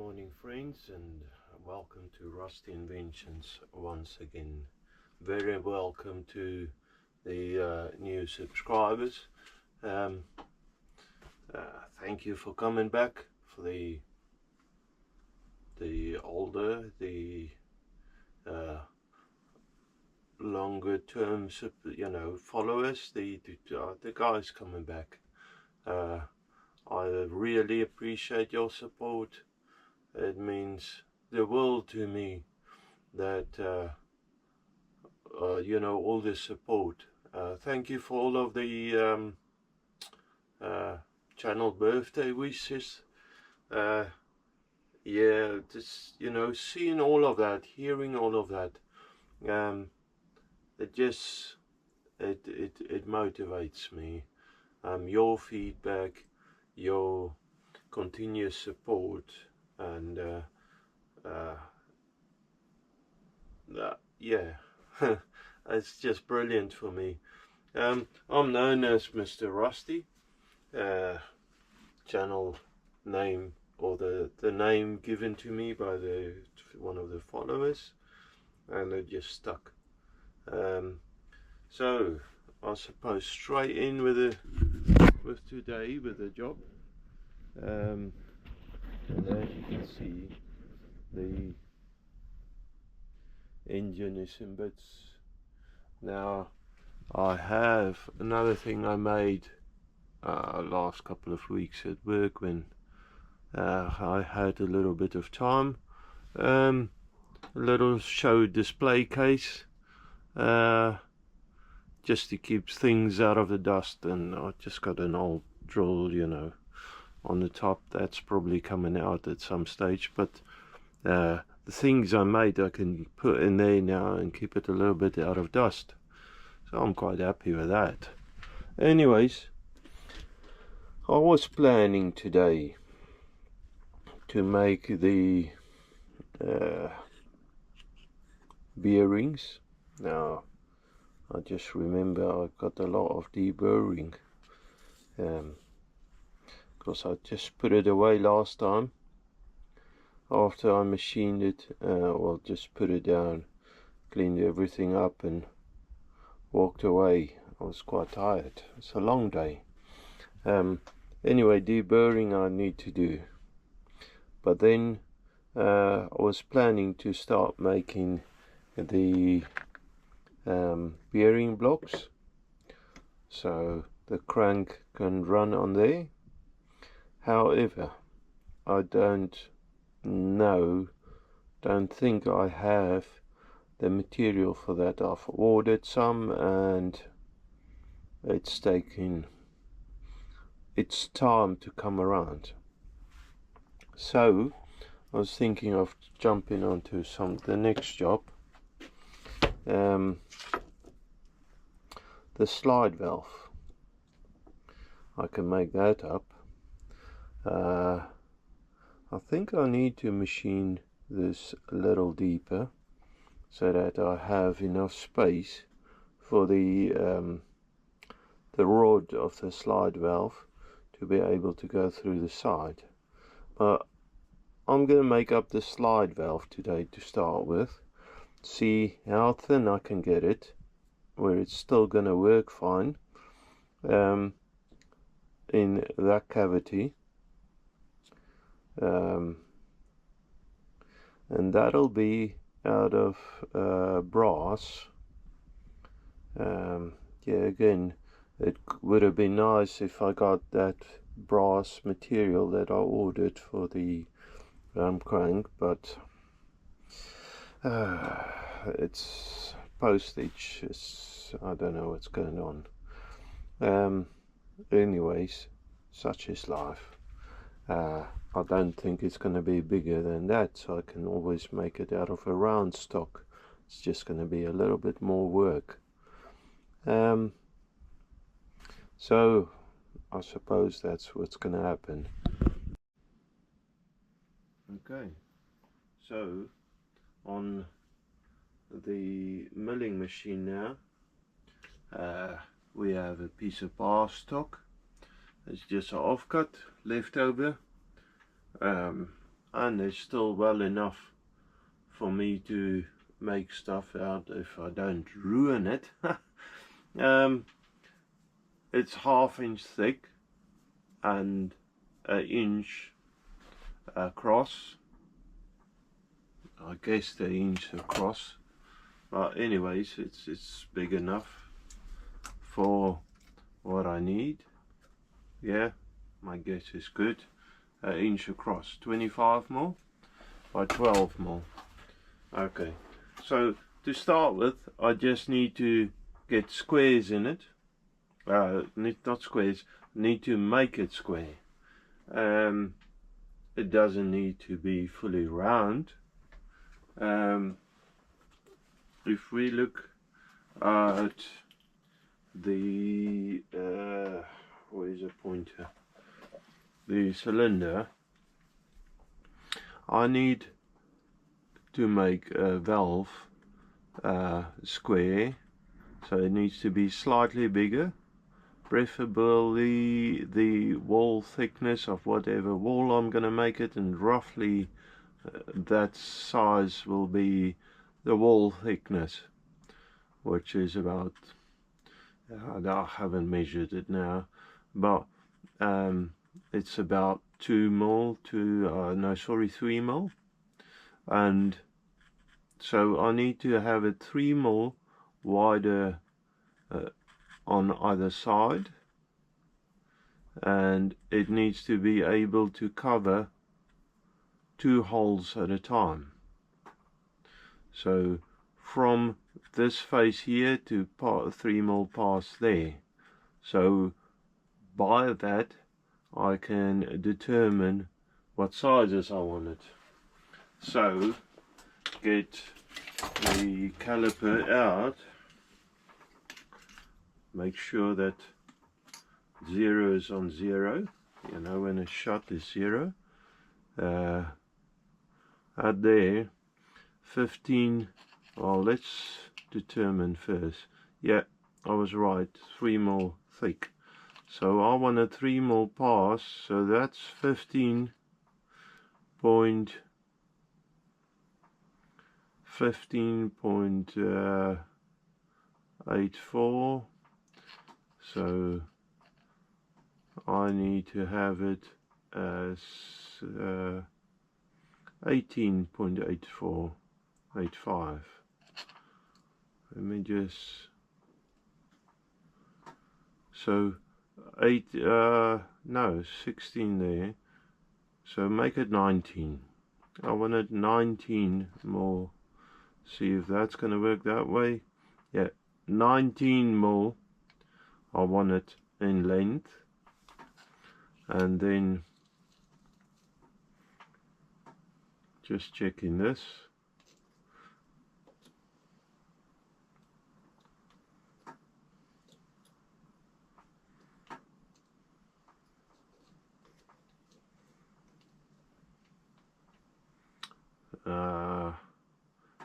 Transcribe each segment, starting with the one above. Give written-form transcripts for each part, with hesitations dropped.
Morning friends, and welcome to Rusty Inventions once again. Very welcome to the new subscribers. Thank you for coming back, for the longer term followers, the guys coming back. I really appreciate your support. It means the world to me that all this support. Thank you for all of the channel birthday wishes. Yeah, just seeing all of that, hearing all of that, it motivates me. Your feedback, your continuous support, and yeah, it's just brilliant for me. I'm known as Mr. Rusty, channel name, or the name given to me by one of the followers, and it just stuck. So I suppose straight in with today with the job. And as you can see, the engine is in bits. Now I have another thing I made last couple of weeks at work when I had a little bit of time. A little show display case, just to keep things out of the dust, and I just got an old drill, on the top. That's probably coming out at some stage, but the things I made I can put in there now and keep it a little bit out of dust, so I'm quite happy with that. Anyways, I was planning today to make the bearings. Now I just remember I've got a lot of deburring, because I just put it away last time after I machined it. Well, just put it down, cleaned everything up and walked away. I was quite tired. It's a long day. Anyway, deburring I need to do, but then I was planning to start making the bearing blocks, so the crank can run on there. However, I don't think I have the material for that. I've ordered some and it's taking its time to come around. So I was thinking of jumping onto the next job. The slide valve, I can make that up. I think I need to machine this a little deeper so that I have enough space for the rod of the slide valve to be able to go through the side. But I'm going to make up the slide valve today to start with, see how thin I can get it where it's still going to work fine in that cavity, and that'll be out of brass. Yeah, again, it would have been nice if I got that brass material that I ordered for the ram crank, but it's postage. I don't know what's going on. Anyways, such is life. I don't think it's going to be bigger than that, so I can always make it out of a round stock. It's just going to be a little bit more work. So I suppose that's what's going to happen. Okay, so on the milling machine now, we have a piece of bar stock. It's just an offcut left over. and it's still well enough for me to make stuff out if I don't ruin it. It's 1/2 inch thick and 1 inch across. I guess the inch across, but anyways, it's big enough for what I need. Yeah, my guess is good. 1 inch across, 25mm by 12mm. Okay, so to start with, I just need to get squares in it. Not squares, need to make it square. It doesn't need to be fully round. If we look at the where is a pointer? The cylinder. I need to make a valve square, so it needs to be slightly bigger, preferably the wall thickness of whatever wall I'm going to make it, and roughly that size will be the wall thickness, which is about, I haven't measured it now, but it's about 2mm to no, sorry, 3mm, and so I need to have it 3mm wider on either side, and it needs to be able to cover 2 holes at a time. So from this face here to 3mm past there. So by that I can determine what sizes I want it. So get the caliper out, make sure that 0 is on 0, you know, when a shot is 0. At there 15, well, let's determine first. Yeah, I was right, 3mm thick. So I want a 3mm pass, so that's 15.84. So I need to have it as 18.84. 85. Let me just, so 16 there, so make it 19. I want it 19 more. See if that's going to work that way. Yeah, 19 more. I want it in length, and then just checking this.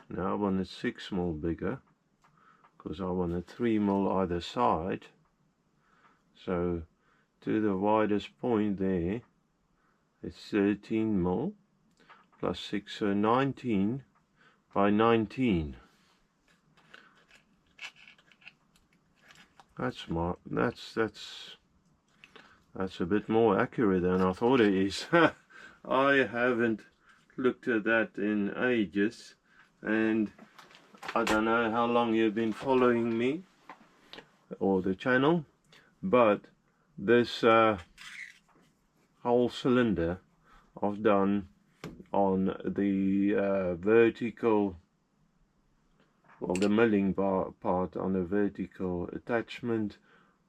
Now I want it 6mm bigger, because I want a 3mm either side. So to the widest point there, it's 13mm plus 6, so 19 by 19. That's smart. That's a bit more accurate than I thought it is. I haven't looked at that in ages, and I don't know how long you've been following me or the channel, but this whole cylinder I've done on the vertical, well, the milling part on the vertical attachment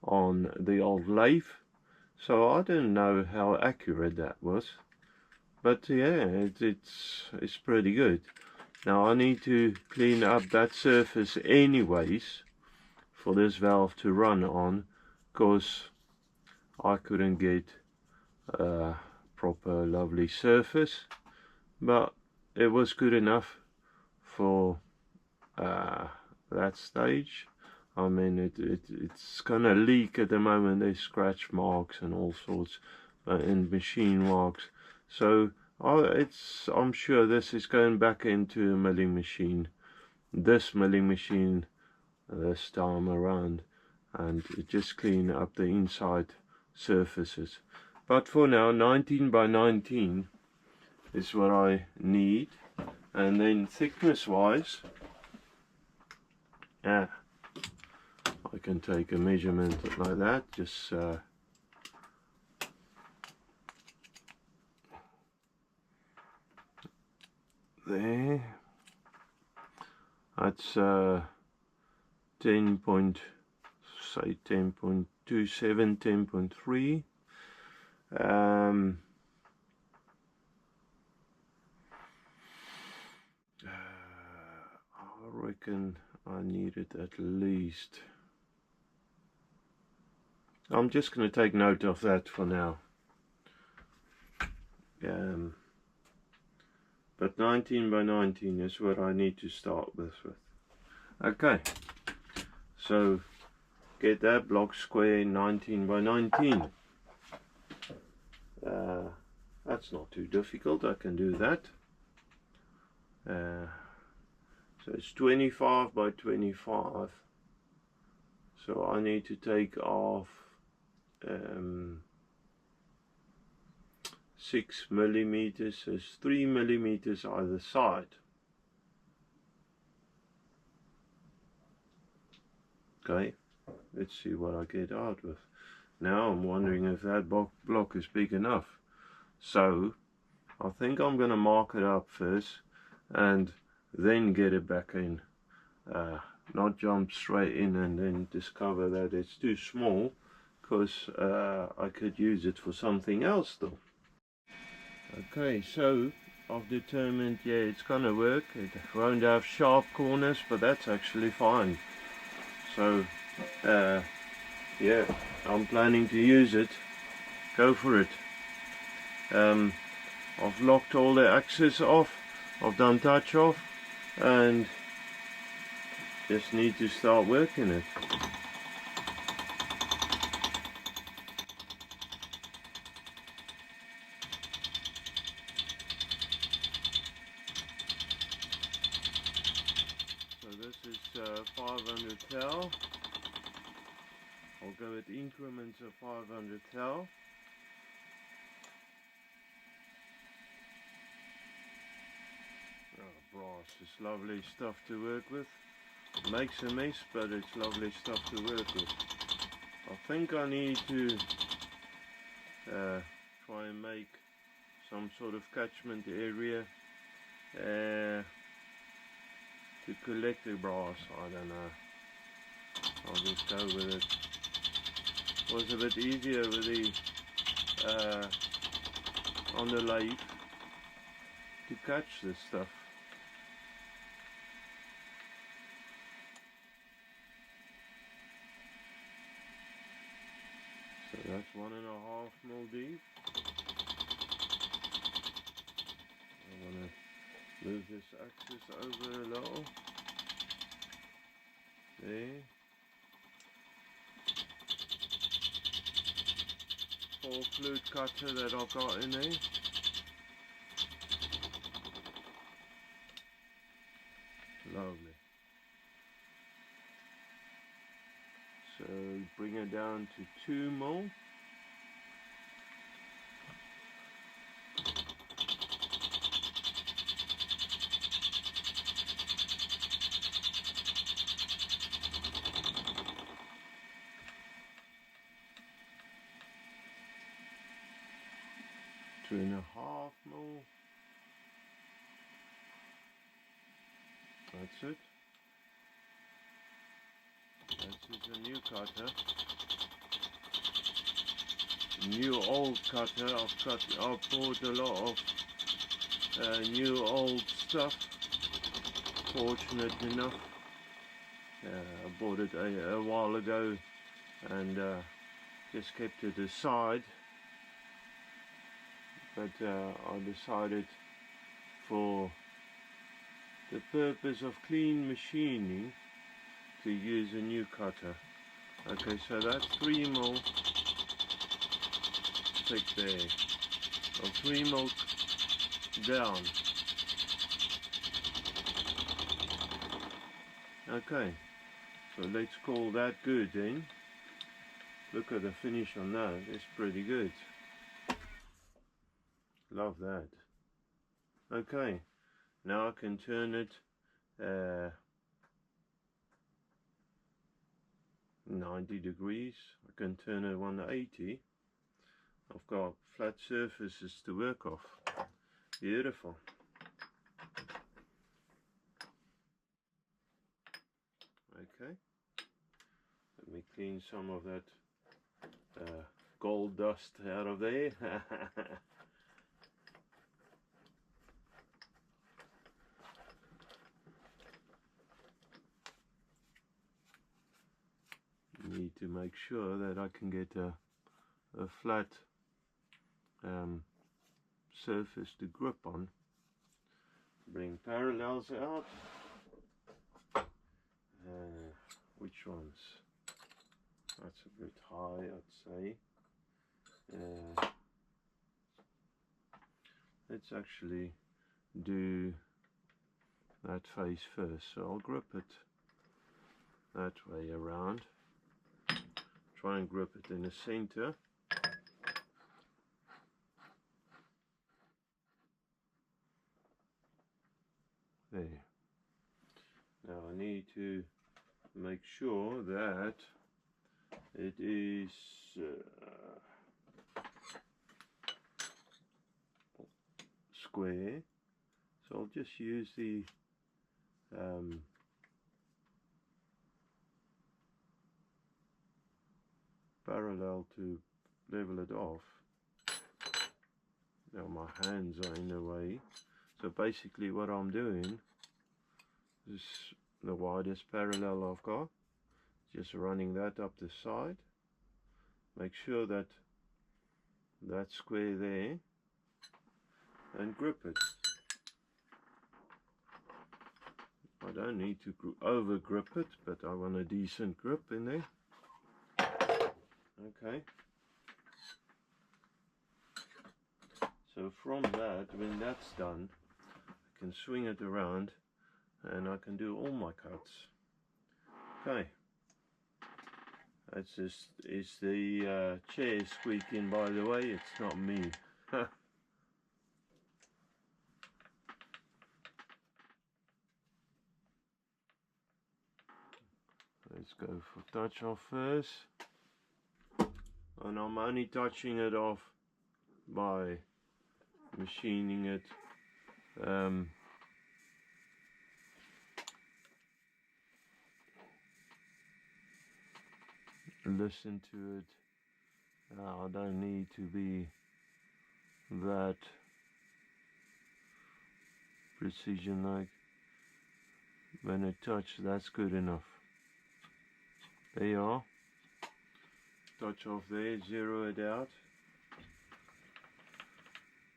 on the old lathe. So I don't know how accurate that was, but yeah, it's pretty good. Now I need to clean up that surface anyways for this valve to run on, because I couldn't get a proper lovely surface, but it was good enough for that stage. I mean, it's gonna leak at the moment. There's scratch marks and all sorts, and machine marks. So I'm sure this is going back into a milling machine. This milling machine this time around, and just clean up the inside surfaces. But for now, 19 by 19 is what I need. And then thickness wise, I can take a measurement like that, just there. That's 10.27, 10.3. I reckon I need it at least. I'm just going to take note of that for now. But 19 by 19 is what I need to start with. Okay, so get that block square 19 by 19. That's not too difficult, I can do that. So it's 25 by 25. So I need to take off 6 millimeters, so it's 3 millimeters either side. Okay, let's see what I get out with. Now I'm wondering if that block is big enough. So I think I'm going to mark it up first and then get it back in. Not jump straight in and then discover that it's too small, because I could use it for something else though. Okay, so I've determined, yeah, it's gonna work. It won't have sharp corners, but that's actually fine. So yeah, I'm planning to use it. Go for it. I've locked all the axes off, I've done touch off, and just need to start working it. So this is 500 thou. I'll go with increments of 500 thou. Oh, brass is lovely stuff to work with. It makes a mess, but it's lovely stuff to work with. I think I need to try and make some sort of catchment area to collect the brass. I don't know. I'll just go with it. It was a bit easier with the on the lathe to catch this stuff. So that's 1.5 mil deep. I want to move this axis over a little. There. 4 flute cutter that I've got in there. Lovely. So bring it down to 2 mil. Two and a half mil. That's it. This is a new cutter. New old cutter. I've bought a lot of new old stuff. Fortunate enough. I bought it a while ago and just kept it aside. But I decided for the purpose of clean machining to use a new cutter. Okay, so that's 3 mil thick there. So 3 mil down. Okay, so let's call that good then. Look at the finish on that, it's pretty good. Love that. Okay, now I can turn it 90 degrees. I can turn it 180. I've got flat surfaces to work off. Beautiful. Okay, let me clean some of that gold dust out of there. Need to make sure that I can get a flat surface to grip on. Bring parallels out. Which ones? That's a bit high, I'd say. Let's actually do that face first. So I'll grip it that way around. Try and grip it in the center. There. Now I need to make sure that it is square. So I'll just use the parallel to level it off. Now my hands are in the way. So basically what I'm doing is the widest parallel I've got, just running that up the side. Make sure that that's square there and grip it. I don't need to over grip it, but I want a decent grip in there. Okay. So from that, when that's done, I can swing it around and I can do all my cuts. Okay. That's just, it's the chair squeaking, by the way, it's not me. Let's go for touch off first. And I'm only touching it off by machining it. Listen to it. I don't need to be that precision, like when it touches, that's good enough. There you are. Touch off there, zero it out.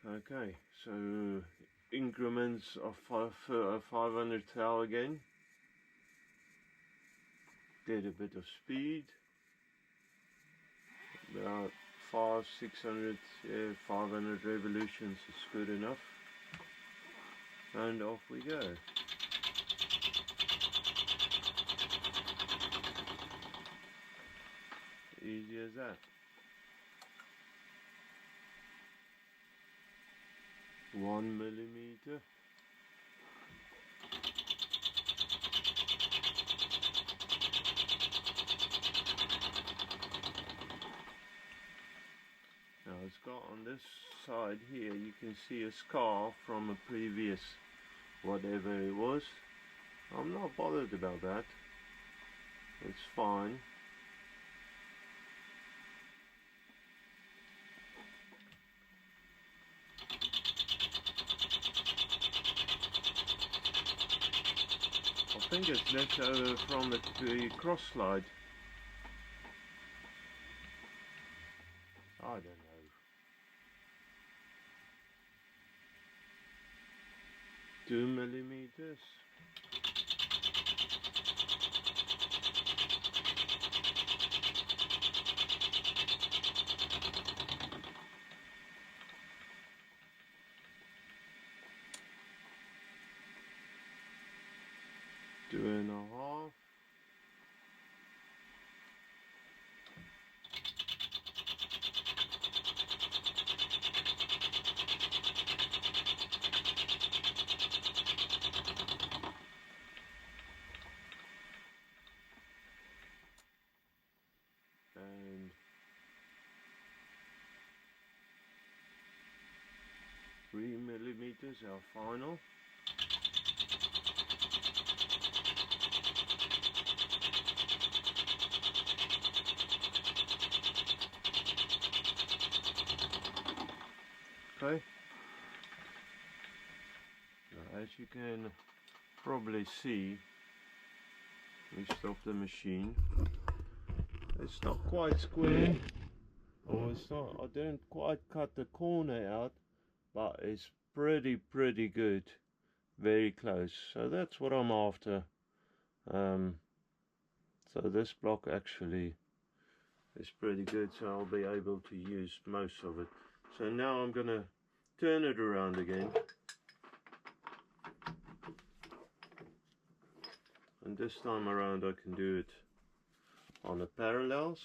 Okay, so increments of 500 thou again. Get a bit of speed. About 600, 500 revolutions is good enough. And off we go. Easy as that. 1 millimeter. Now it's got on this side here, you can see a scar from a previous whatever it was. I'm not bothered about that. It's fine. I think it's left over from the cross slide. I don't know. Two millimeters. 3 millimeters, our final. Okay. Now, as you can probably see, we stop the machine. It's not quite square, or it's not. I didn't quite cut the corner out, but it's pretty good. Very close. So that's what I'm after. So this block actually is pretty good, so I'll be able to use most of it. So now I'm gonna turn it around again, and this time around I can do it on the parallels.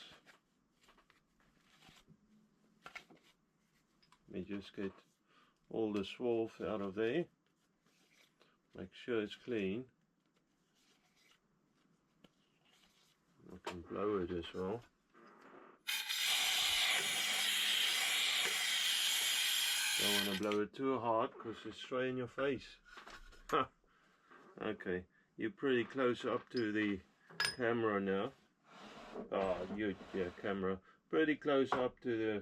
Let me just get all the swarf out of there, make sure it's clean. I can blow it as well. Don't want to blow it too hard because it's straight in your face. Okay, you're pretty close up to the camera now. Yeah, camera. Pretty close up to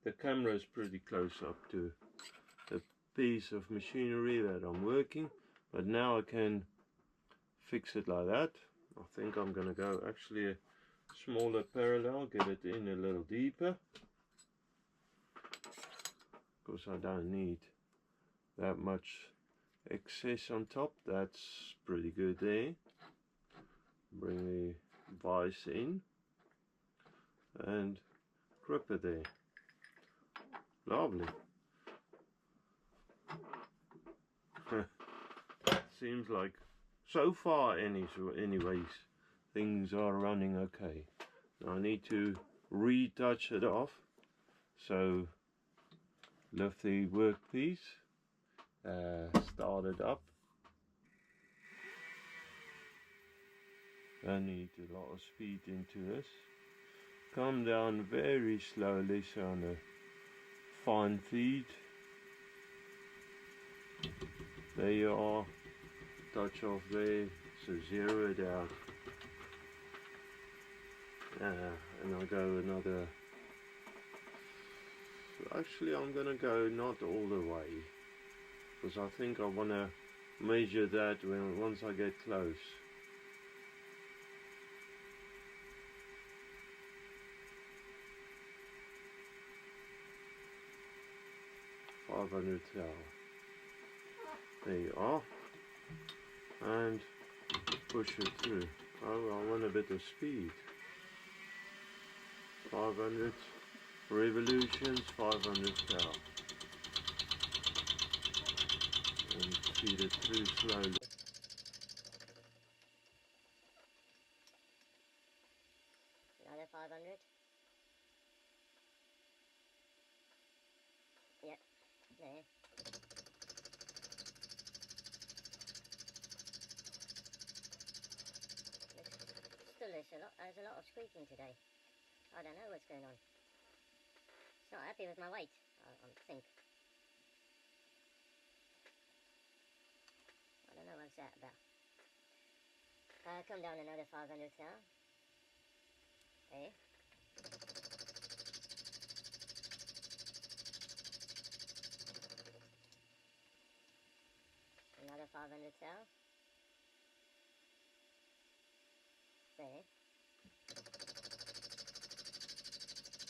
the camera is pretty close up to the piece of machinery that I'm working. But now I can fix it like that. I think I'm gonna go actually a smaller parallel, get it in a little deeper, because I don't need that much excess on top. That's pretty good there. Bring the vise in and grip it there. Lovely. Seems like so far anyways things are running okay. Now I need to retouch it off, so lift the workpiece, start it up. I need a lot of speed into this. Come down very slowly, so on a fine feed. There you are. Touch off there, so zero it out. And I'll go another. Actually, I'm gonna go not all the way, because I think I wanna measure that once I get close. .500 thou. There you are. And push it through. Oh, I want a bit of speed. 500 revolutions, 500 thou. And feed it through slowly. Another 500. Yep, there. Still there's a lot of squeaking today. I don't know what's going on. It's not happy with my weight, I think. I don't know what's that about. Come down another 500 now. There. Another 500 thou. There.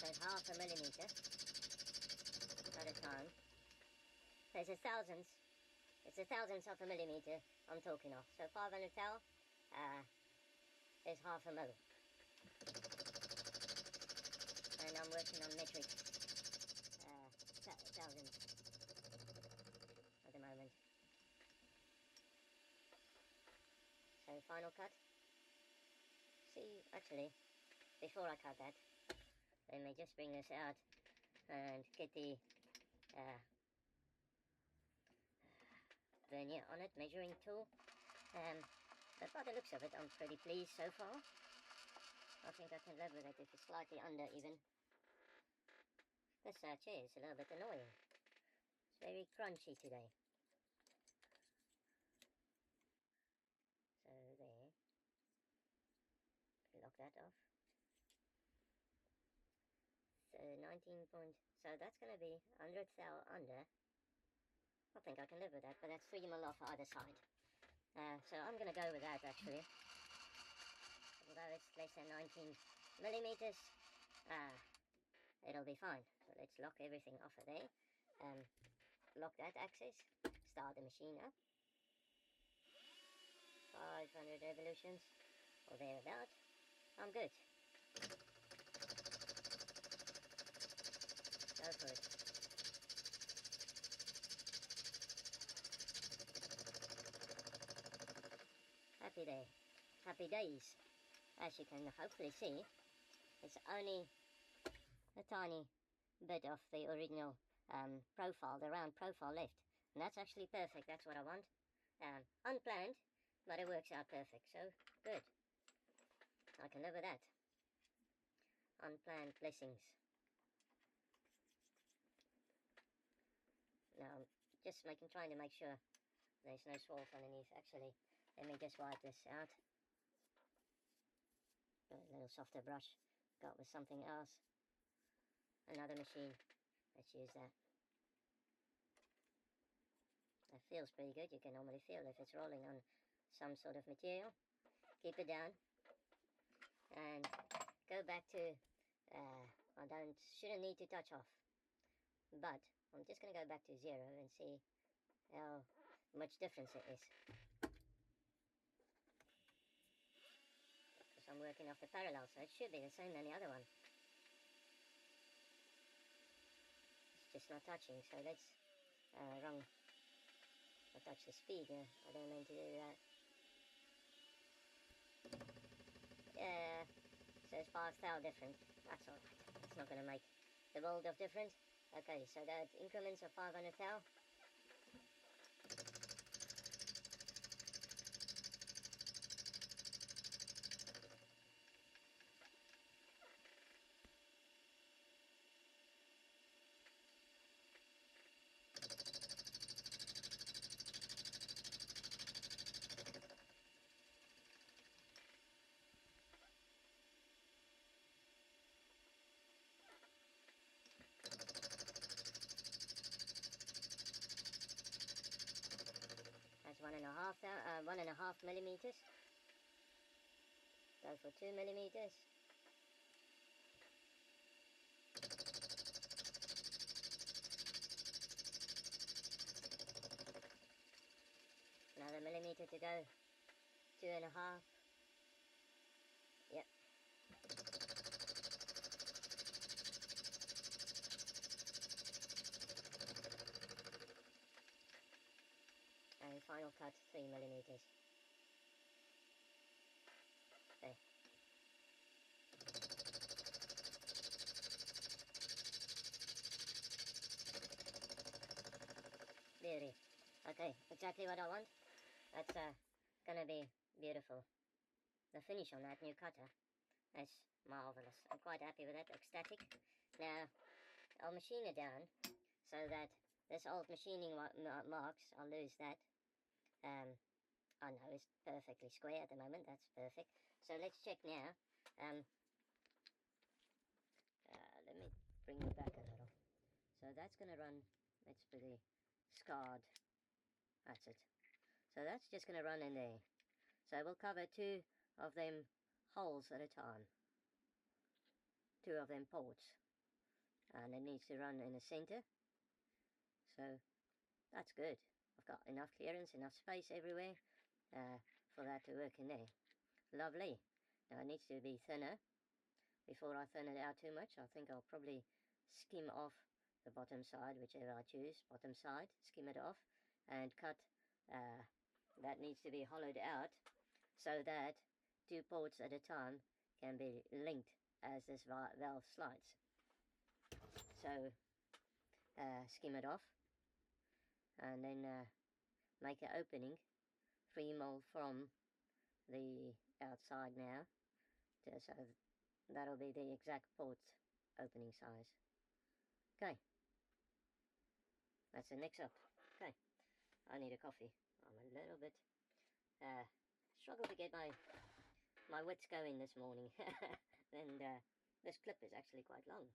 So it's half a millimeter at a time. So it's a thousandth of a millimeter I'm talking of. So 500 thou is half a mil. And I'm working on metric thousands at the moment. So final cut. See, actually, before I cut that, let me just bring this out and get the vernier on it, measuring tool. But by the looks of it, I'm pretty pleased so far. I think I can live with it if it's slightly under even. This chair is a little bit annoying. very crunchy today. So there, lock that off. So 19 point, so that's going to be 100 thou under. I think I can live with that, but that's 3 mil off either side. So I'm going to go with that actually. Although it's less than 19 millimeters, it'll be fine. So let's lock everything off of there. Lock that axis, start the machine up. 500 revolutions, or thereabout. I'm good. Go for it. Happy day. Happy days. As you can hopefully see, it's only a tiny bit of the original profile, the round profile left. And that's actually perfect. That's what I want. Unplanned, but it works out perfect. So, good. I can live with that. Unplanned blessings. Now, I'm just trying to make sure there's no swirls underneath. Actually, let me just wipe this out. Got a little softer brush. Got with something else. Another machine. Let's use that. That feels pretty good. You can normally feel if it's rolling on some sort of material. Keep it down. And go back to, I shouldn't need to touch off. But I'm just going to go back to 0 and see how much difference it is. Because I'm working off the parallel, so it should be the same as the other one. It's just not touching, so let's, wrong. I touched the speed, I don't mean to do that. Yeah, so it's 5 thou different. That's alright. It's not going to make the world of difference. Okay, so that increments of 500 thou. That's 1.5 millimeters. Go for 2 millimeters. Another millimeter to go. 2.5. Yep. And final cut, 3 millimeters. There. Beauty. Okay, exactly what I want. That's gonna be beautiful. The finish on that new cutter, that's marvelous. I'm quite happy with that, ecstatic. Now, I'll machine it down so that this old machining marks, I'll lose that. I know it's perfectly square at the moment, that's perfect. So let's check now. Let me bring you back a little. So that's going to run, let's put the scarred, that's it. So that's just going to run in there. So we'll cover 2 of them holes at a time. 2 of them ports. And it needs to run in the center. So that's good. I've got enough clearance, enough space everywhere for that to work in there. Lovely. Now it needs to be thinner. Before I thin it out too much, I think I'll probably skim off the bottom side, whichever I choose, bottom side, skim it off, and cut, that needs to be hollowed out, so that 2 ports at a time can be linked as this valve slides. So, skim it off, and then make an opening 3 mil from the outside now, so that'll be the exact port opening size. Okay. That's the next up. Okay, I need a coffee. I'm a little bit struggled to get my wits going this morning, and this clip is actually quite long.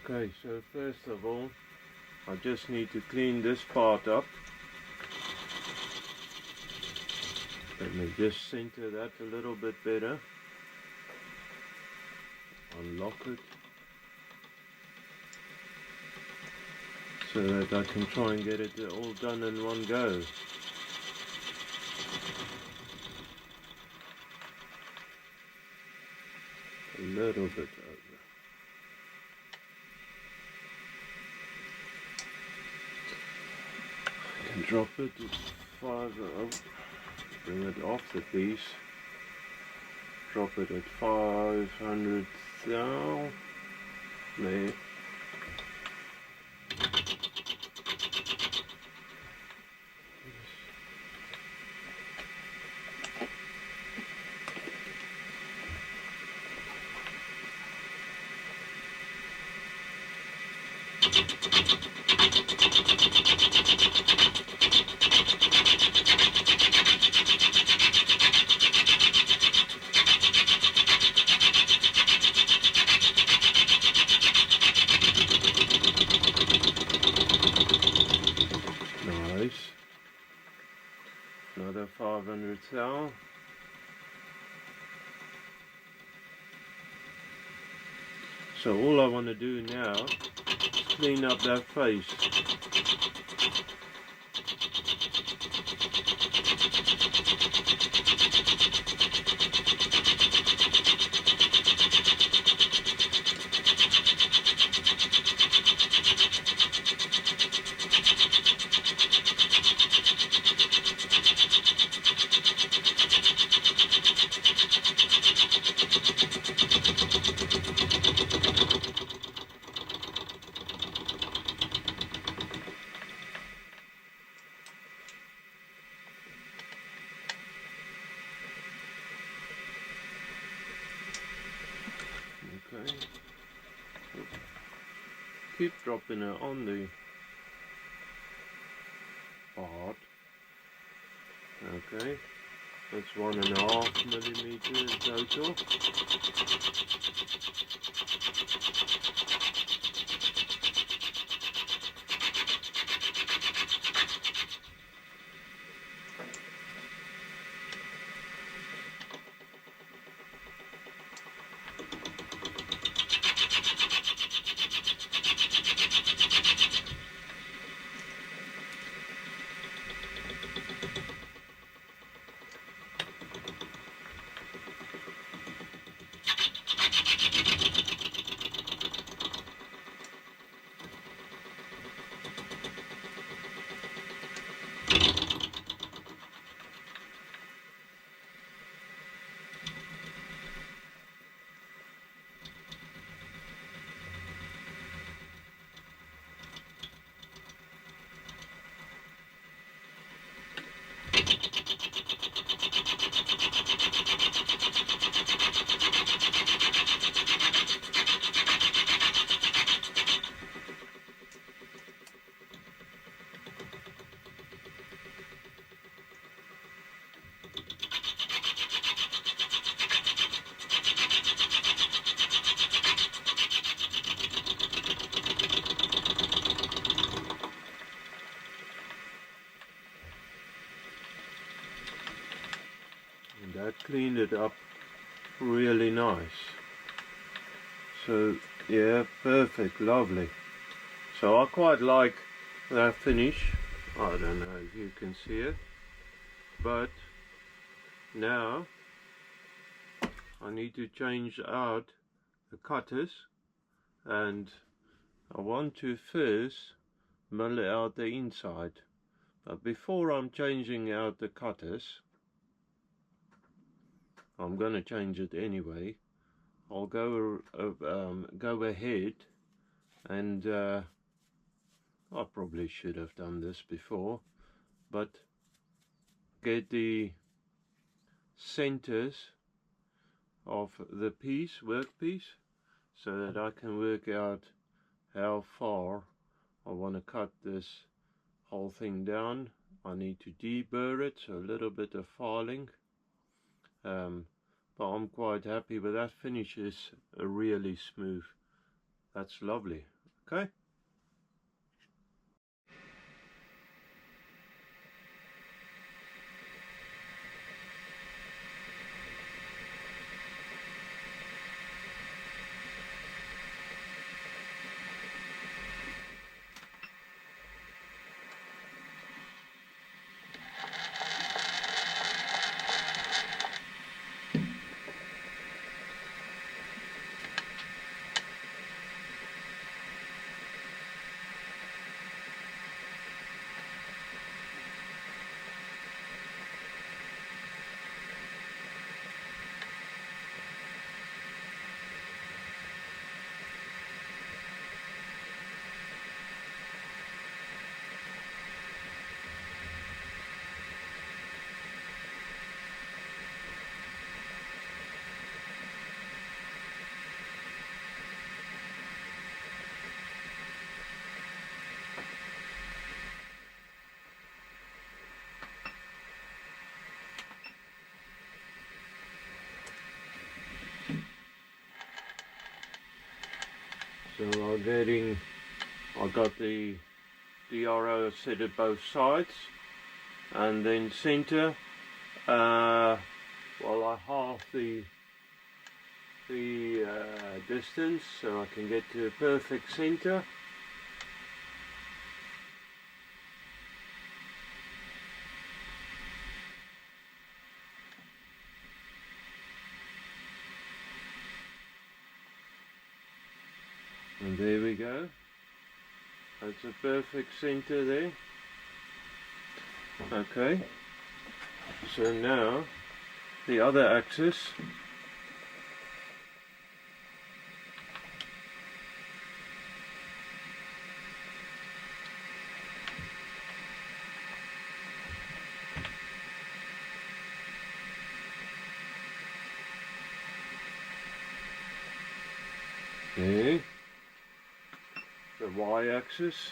Okay, so first of all, I just need to clean this part up. Let me just center that a little bit better. Unlock it so that I can try and get it all done in one go. A little bit over. I can drop it to 5, bring it off the piece. Drop it at 500 thou. There. Nice. Another 500 thou. So all I want to do now is clean up that face. Okay. Keep dropping it on the part. Okay. That's 1.5 millimeter in total. And that cleaned it up really nice. So yeah, perfect, lovely. So I quite like that finish. I don't know if you can see it, but now I need to change out the cutters, and I want to first mill out the inside. But before I'm changing out the cutters, I'm going to change it anyway. I'll go ahead and I probably should have done this before, but get the centers of the workpiece so that I can work out how far I want to cut this whole thing down. I need to deburr it, so a little bit of filing, but I'm quite happy with that. Finish is really smooth. That's lovely. Okay. So I got the DRO set at both sides, and then center, well, I half the distance so I can get to a perfect center. And there we go. That's a perfect center there. Okay. So now the other axis. Okay. The y-axis.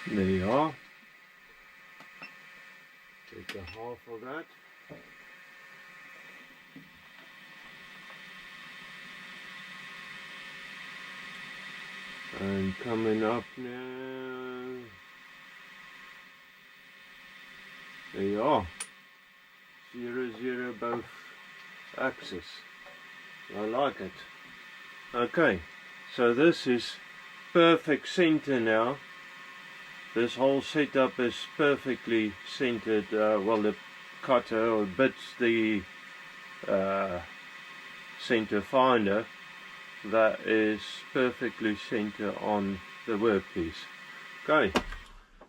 There you are. Take the half of that. And coming up now. There you are. 0, 0 both axes. I like it. Okay, so this is perfect center now. This whole setup is perfectly centered. Well, the cutter bits the center finder. That is perfectly centered on the workpiece. Okay,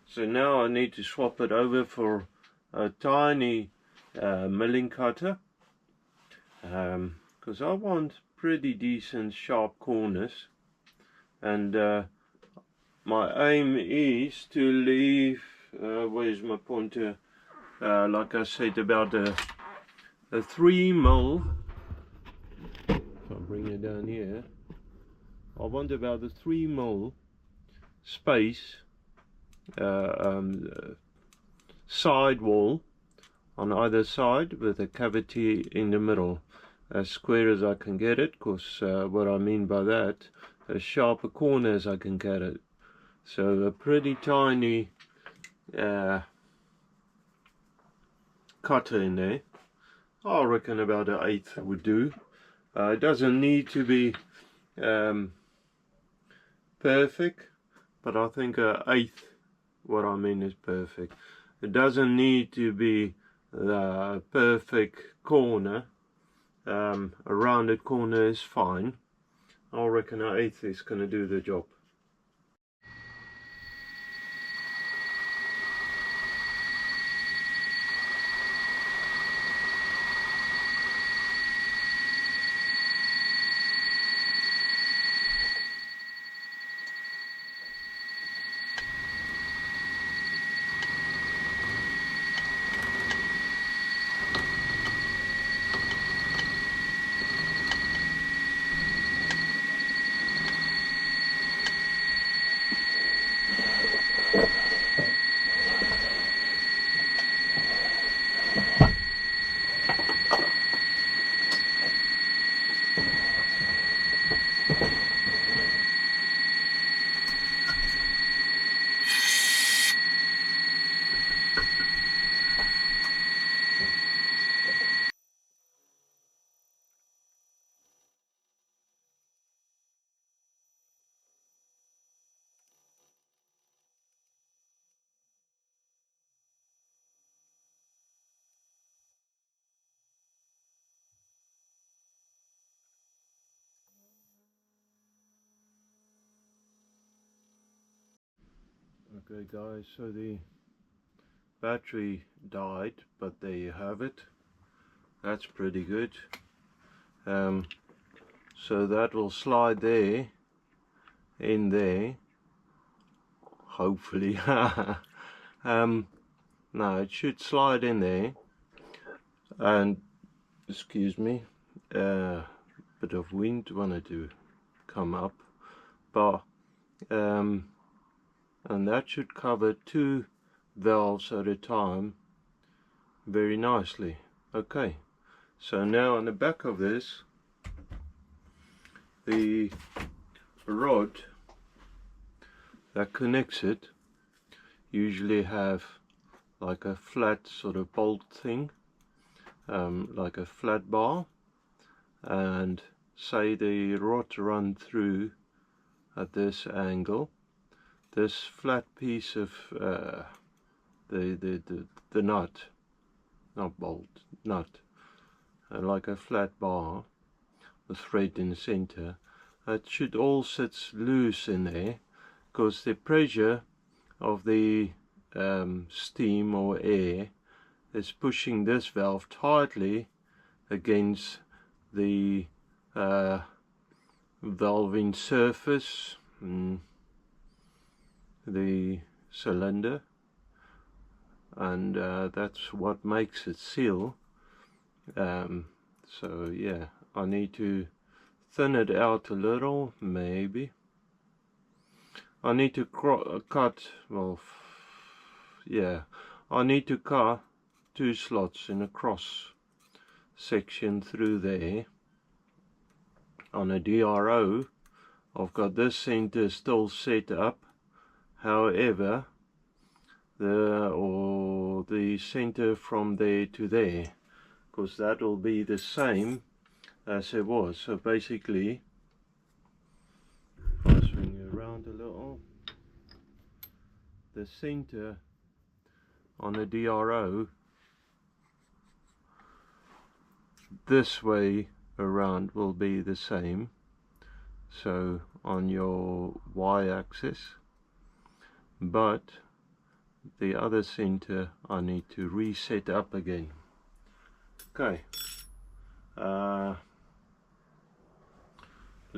so now I need to swap it over for a tiny milling cutter, because I want pretty decent sharp corners, and my aim is to leave, where's my pointer, like I said, about a 3mm. If I bring it down here, I want about a 3mm space, side wall on either side with a cavity in the middle, as square as I can get it, because what I mean by that, as sharp a corner as I can get it. So a pretty tiny cutter in there. I reckon about an 1/8 would do. It doesn't need to be perfect, but I think a eighth, what I mean is perfect. It doesn't need to be the perfect corner. A rounded corner is fine. I reckon an eighth is going to do the job. Okay guys, so the battery died, but there you have it. That's pretty good. So that will slide there, in there, hopefully. No, it should slide in there, and excuse me, bit of wind wanted to come up, but and that should cover 2 valves at a time very nicely. Okay, so now on the back of this, the rod that connects it usually have like a flat sort of bolt thing, like a flat bar, and say the rod run through at this angle. This flat piece of the nut, not bolt, nut, like a flat bar, the thread in the center, it should all sit loose in there, because the pressure of the steam or air is pushing this valve tightly against the valving surface, the cylinder, and that's what makes it seal. So yeah, I need to thin it out a little, maybe. I need to cut, well, yeah, I need to cut 2 slots in a cross section through there. On a DRO, I've got this center still set up, however, the center from there to there, because that will be the same as it was. So basically, if I swing it around a little, the center on the DRO this way around will be the same, so on your y-axis, but the other center I need to reset up again. Okay, let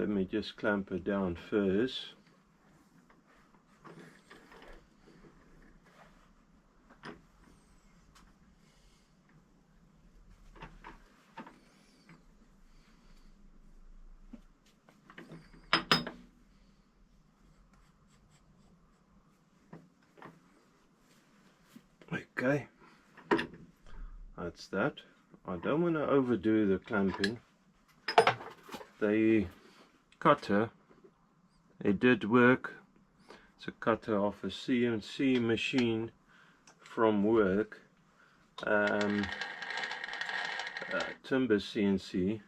me just clamp it down first. Okay, that's that. I don't want to overdo the clamping. The cutter, it did work. It's a cutter off a CNC machine from work, timber CNC,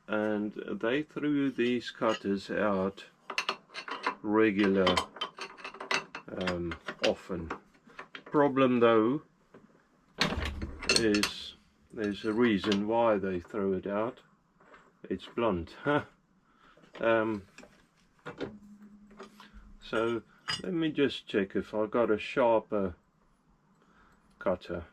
and they threw these cutters out regular often. Problem though is there's a reason why they throw it out. It's blunt. So let me just check if I got a sharper cutter.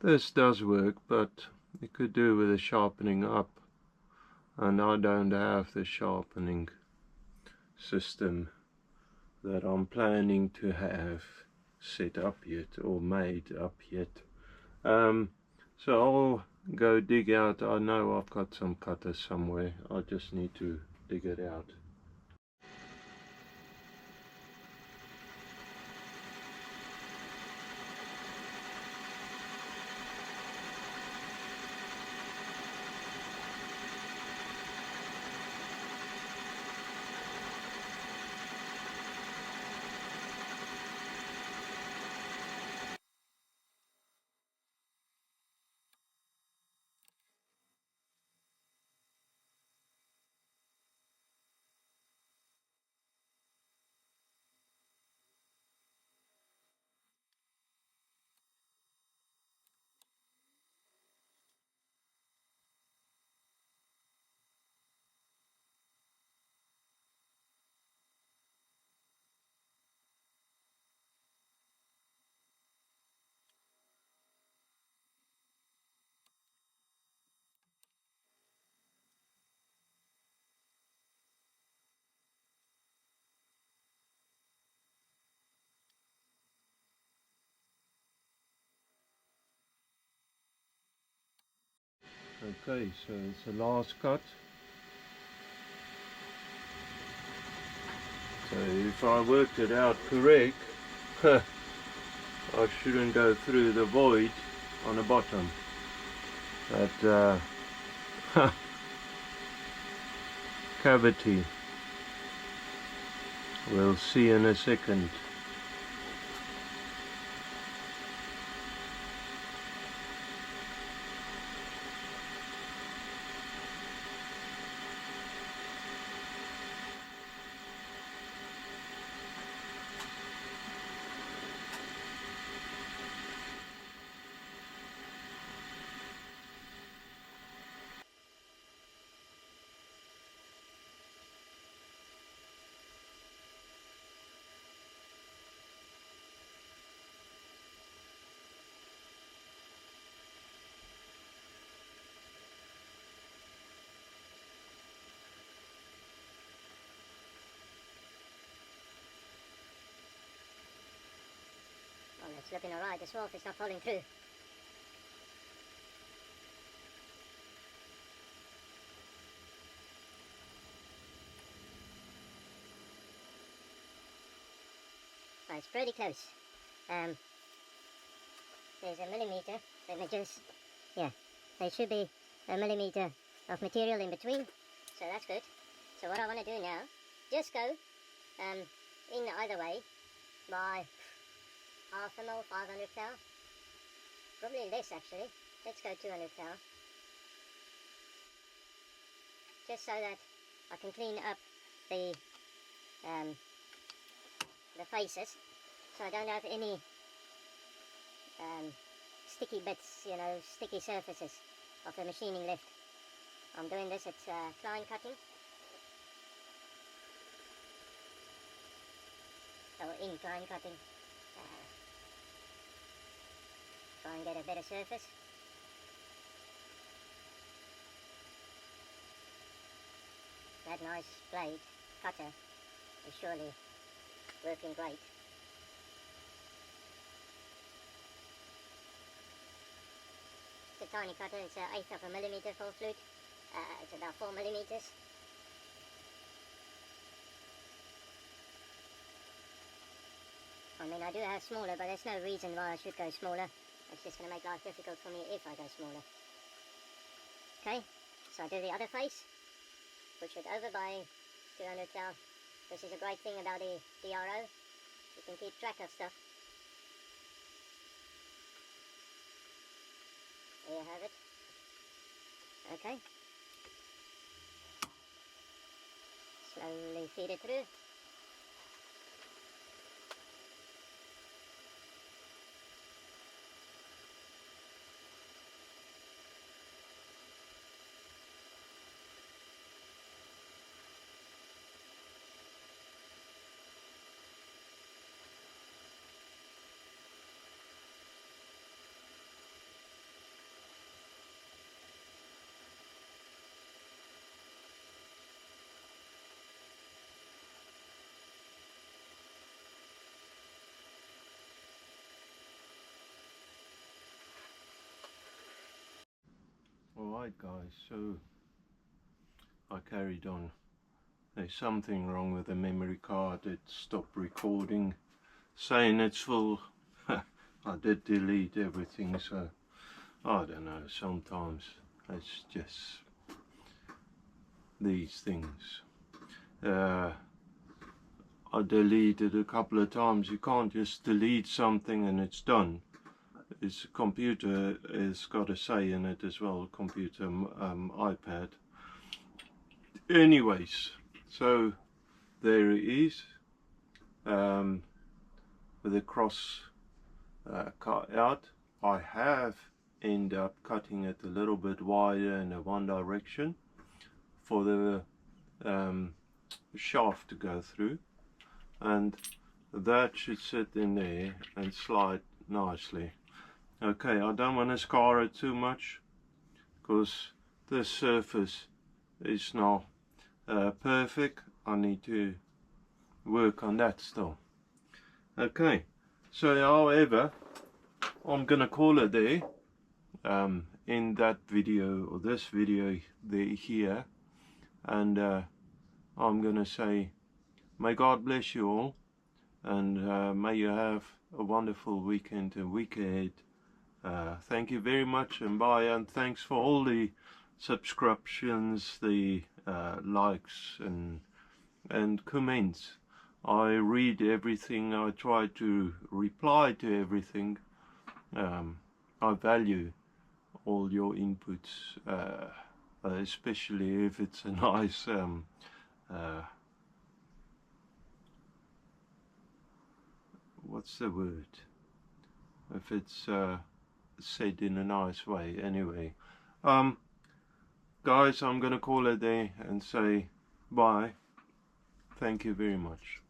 This does work, but you could do with a sharpening up, and I don't have the sharpening system that I'm planning to have set up yet or made up yet. So I'll go dig out. I know I've got some cutters somewhere, I just need to dig it out. Okay, so it's the last cut. So if I worked it out correct, I shouldn't go through the void on the bottom. That cavity. We'll see in a second. Well, it's looking alright. The swarf is not falling through. Well, it's pretty close. There's a millimeter. Let me just, yeah, there should be a millimeter of material in between, so that's good. So what I want to do now, just go in either way by half a mil, 500 thou, probably less actually. Let's go 200 thou, just so that I can clean up the faces, so I don't have any sticky bits, you know, sticky surfaces of the machining left. I'm doing this at klein cutting, or in klein cutting, try and get a better surface. That nice blade cutter is surely working great. It's a tiny cutter, it's an eighth of a millimeter full flute. It's about 4 millimeters. I mean, I do have smaller, but there's no reason why I should go smaller. It's just going to make life difficult for me if I go smaller. Okay, so I do the other face, push it over by 200 thou. This is a great thing about the DRO. You can keep track of stuff. There you have it. Okay. Slowly feed it through. Alright guys, so I carried on. There's something wrong with the memory card. It stopped recording, saying it's full. I did delete everything, so I don't know, sometimes it's just these things. I deleted a couple of times. You can't just delete something and it's done. It's computer has got a say in it as well, computer, iPad. Anyways, so there it is, with a cross cut out. I have ended up cutting it a little bit wider in a one direction for the shaft to go through, and that should sit in there and slide nicely. Okay, I don't want to scar it too much because this surface is not perfect. I need to work on that still. Okay, so however, I'm gonna call it there, in that video, or this video there here, and I'm gonna say may God bless you all, and may you have a wonderful weekend and week ahead. Thank you very much, and bye, and thanks for all the subscriptions, the likes and comments. I read everything. I try to reply to everything. I value all your inputs, especially if it's a nice what's the word, if it's said in a nice way. Anyway, guys, I'm gonna call it there and say bye. Thank you very much.